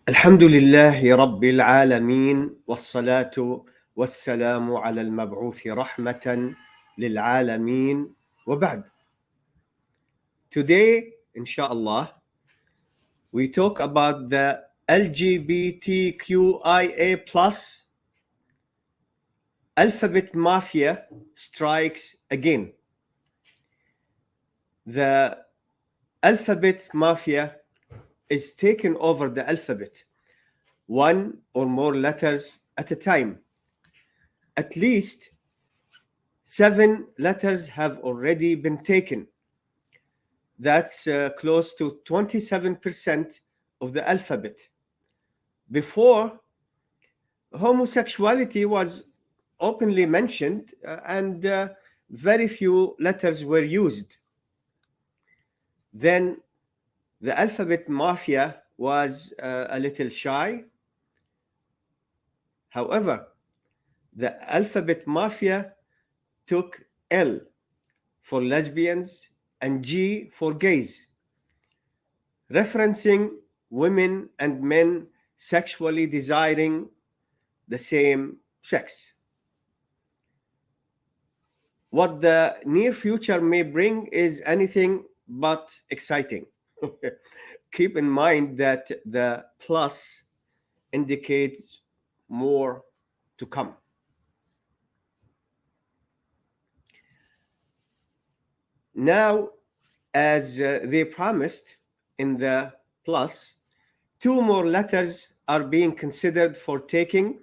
الحمد لله رب العالمين والصلاة والسلام على المبعوث رحمة للعالمين وبعد. Today, inshallah, we talk about the LGBTQIA plus alphabet mafia strikes again. The alphabet mafia is taking over the alphabet, one or more letters at a time. At least 7 letters have already been taken. That's close to 27% of the alphabet. Before, homosexuality was openly mentioned and very few letters were used. Then the alphabet mafia was a little shy. However, the alphabet mafia took L for lesbians and G for gays, referencing women and men sexually desiring the same sex. What the near future may bring is anything but exciting. Keep in mind that the plus indicates more to come. Now, as they promised in the plus, 2 more letters are being considered for taking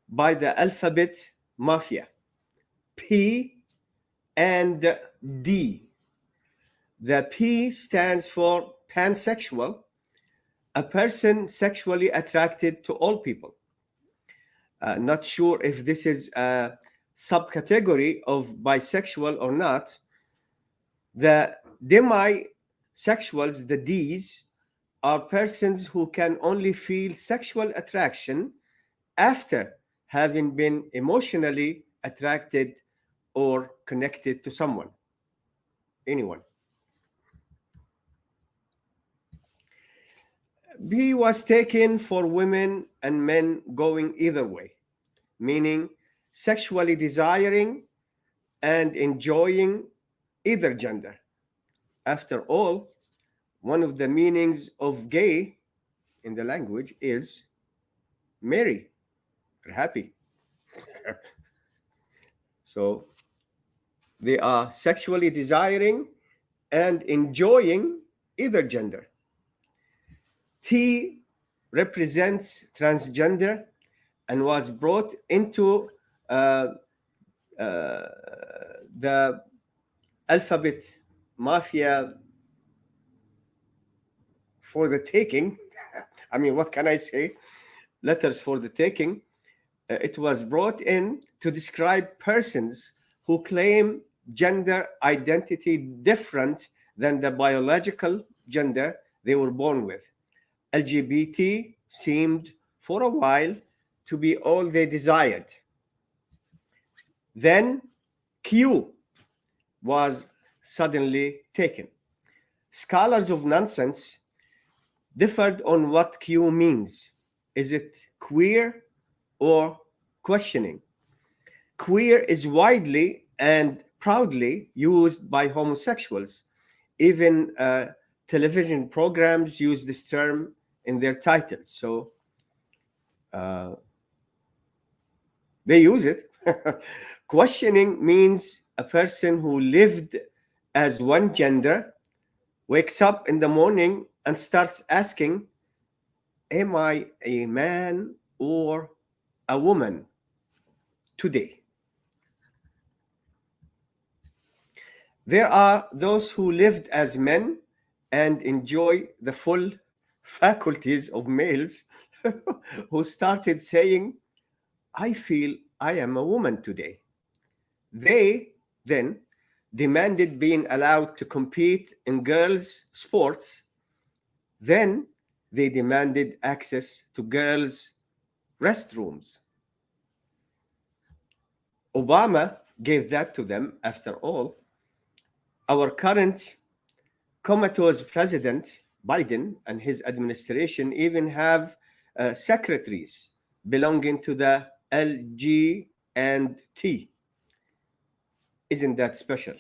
by the alphabet mafia, P and D. The P stands for pansexual, a person sexually attracted to all people. Not sure if this is a subcategory of bisexual or not. The demisexuals, the Ds, are persons who can only feel sexual attraction after having been emotionally attracted or connected to someone, anyone. B was taken for women and men going either way, meaning sexually desiring and enjoying either gender. After all, one of the meanings of gay in the language is merry or happy. So they are sexually desiring and enjoying either gender. T represents transgender and was brought into the alphabet mafia for the taking. I mean, what can I say? Letters for the taking. It was brought in to describe persons who claim gender identity different than the biological gender they were born with. LGBT seemed for a while to be all they desired. Then Q was suddenly taken. Scholars of nonsense differed on what Q means. Is it queer or questioning? Queer is widely and proudly used by homosexuals. Even television programs use this term in their titles. So they use it. Questioning means a person who lived as one gender wakes up in the morning and starts asking, am I a man or a woman today? There are those who lived as men and enjoy the full faculties of males who started saying, I feel I am a woman today. They then demanded being allowed to compete in girls' sports. Then they demanded access to girls' restrooms. Obama gave that to them, after all. Our current comatose president Biden and his administration even have secretaries belonging to the LG and T. Isn't that special?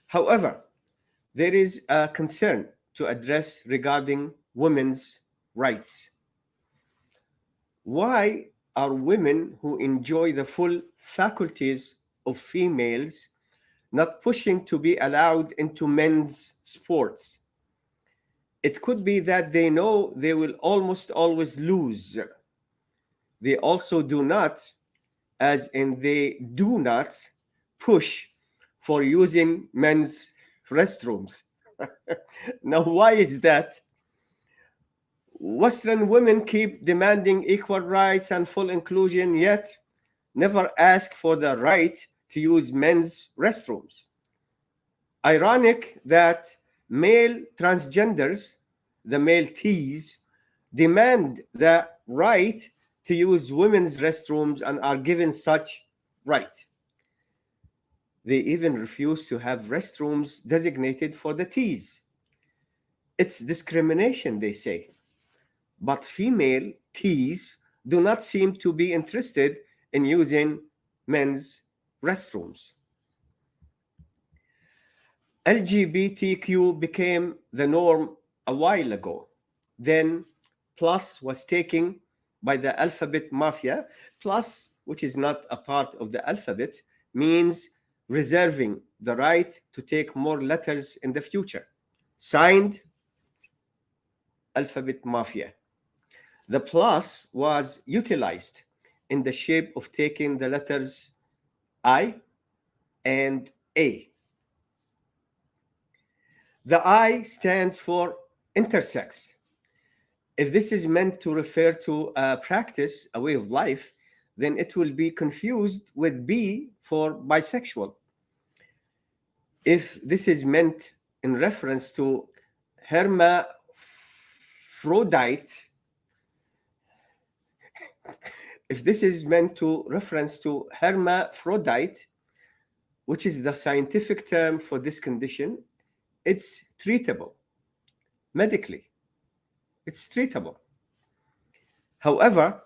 However, there is a concern to address regarding women's rights. Why are women who enjoy the full faculties of females not pushing to be allowed into men's sports? It could be that they know they will almost always lose. They also do not, as in they do not, push for using men's restrooms. Now, why is that? Western women keep demanding equal rights and full inclusion, yet never ask for the right to use men's restrooms. Ironic that male transgenders, the male T's, demand the right to use women's restrooms and are given such right. They even refuse to have restrooms designated for the T's. It's discrimination, they say. But female T's do not seem to be interested in using men's restrooms. LGBTQ became the norm a while ago. Then plus was taken by the alphabet mafia. Plus, which is not a part of the alphabet, means reserving the right to take more letters in the future. Signed, alphabet mafia. The plus was utilized in the shape of taking the letters I and A. The I stands for intersex. If this is meant to refer to a practice, a way of life, then it will be confused with B for bisexual. If this is meant in reference to hermaphrodite, if this is meant to reference to hermaphrodite, which is the scientific term for this condition, it's treatable medically. It's treatable. However,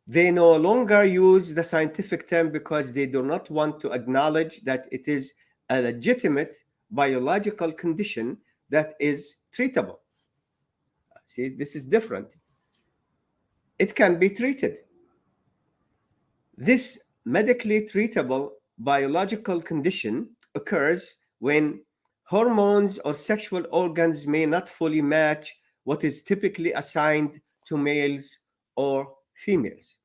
they no longer use the scientific term because they do not want to acknowledge that it is a legitimate biological condition that is treatable. See, this is different. It can be treated. This medically treatable biological condition occurs when hormones or sexual organs may not fully match what is typically assigned to males or females.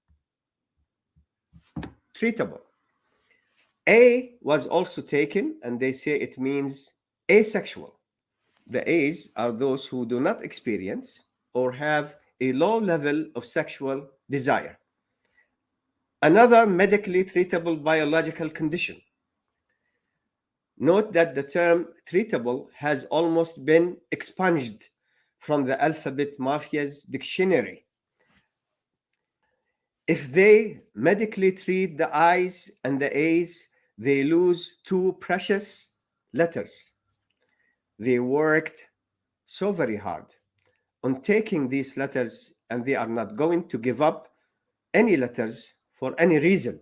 Treatable. A was also taken, and they say it means asexual. The A's are those who do not experience or have a low level of sexual desire. Another medically treatable biological condition. Note that the term treatable has almost been expunged from the alphabet mafia's dictionary. If they medically treat the I's and the A's, they lose two precious letters. They worked so very hard on taking these letters, and they are not going to give up any letters for any reason.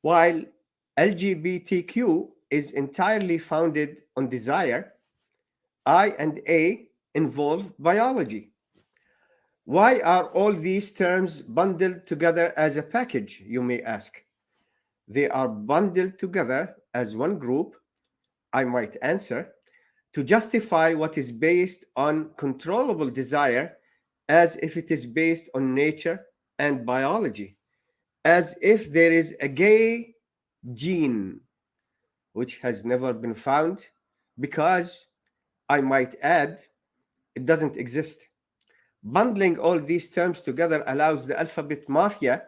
While LGBTQ is entirely founded on desire, I and A involve biology. Why are all these terms bundled together as a package, you may ask? They are bundled together as one group, I might answer, to justify what is based on controllable desire as if it is based on nature and biology, as if there is a gay gene which has never been found, because, I might add, it doesn't exist. Bundling all these terms together allows the alphabet mafia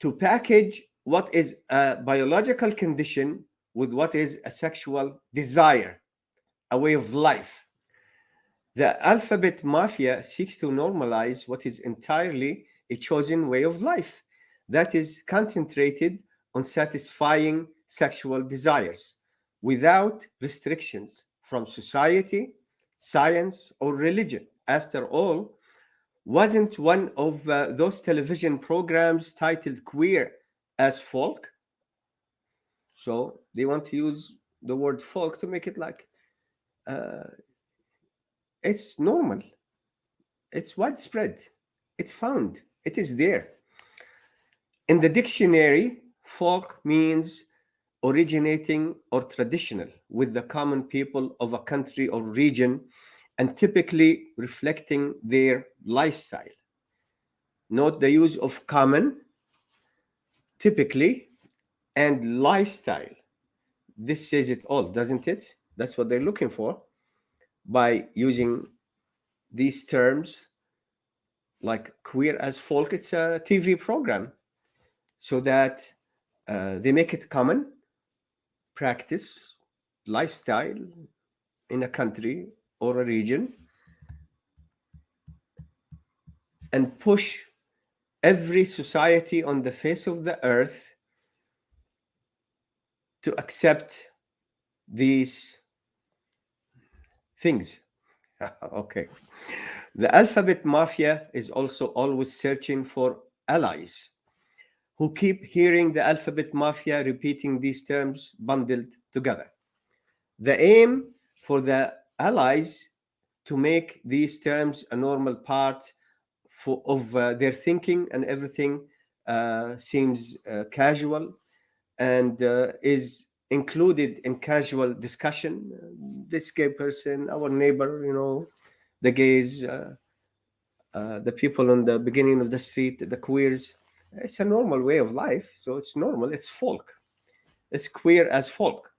to package what is a biological condition with what is a sexual desire, a way of life. The alphabet mafia seeks to normalize what is entirely a chosen way of life that is concentrated on satisfying sexual desires without restrictions from society, science, or religion. After all, wasn't one of those television programs titled Queer as Folk? So they want to use the word folk to make it like uh, it's normal, it's widespread, it's found, it is there. In the dictionary, folk means originating or traditional with the common people of a country or region and typically reflecting their lifestyle. Note the use of common, typically, and lifestyle. This says it all, doesn't it? That's what they're looking for by using these terms like queer as folk. It's a TV program so that they make it common practice, lifestyle in a country or a region and push every society on the face of the earth to accept these things. Okay. The alphabet mafia is also always searching for allies who keep hearing the alphabet mafia repeating these terms bundled together. The aim for the allies to make these terms a normal part of their thinking, and everything seems casual and is included in casual discussion. This gay person, our neighbor, the gays, the people on the beginning of the street, the queers. It's a normal way of life, so it's normal. It's folk. It's queer as folk.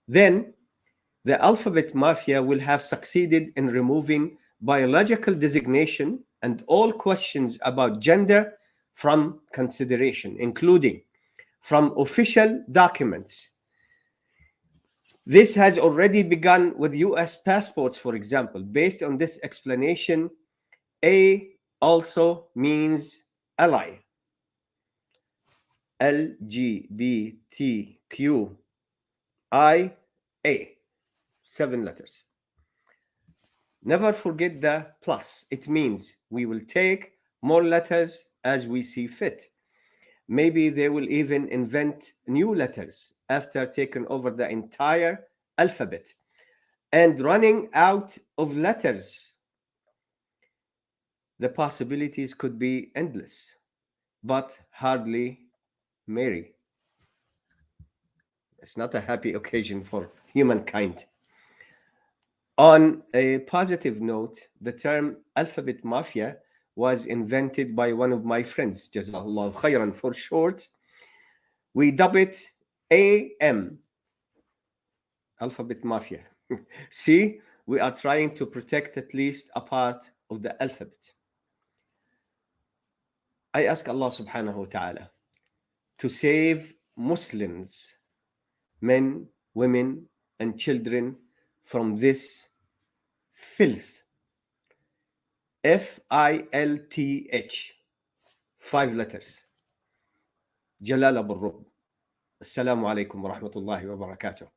Then the alphabet mafia will have succeeded in removing biological designation and all questions about gender from consideration, including from official documents. This has already begun with US passports, for example. Based on this explanation, A also means ally. LGBTQIA. 7 letters. Never forget the plus. It means we will take more letters as we see fit. Maybe they will even invent new letters after taking over the entire alphabet and running out of letters. The possibilities could be endless, but hardly merry. It's not a happy occasion for humankind. On a positive note, the term alphabet mafia was invented by one of my friends, Jazakallah khairan for short. We dub it AM, alphabet mafia. See, we are trying to protect at least a part of the alphabet. I ask Allah subhanahu wa ta'ala to save Muslims, men, women, and children from this filth. FILTH. 5 letters. Jalal Abu Rub. Assalamu alaikum wa rahmatullahi wa barakatuh.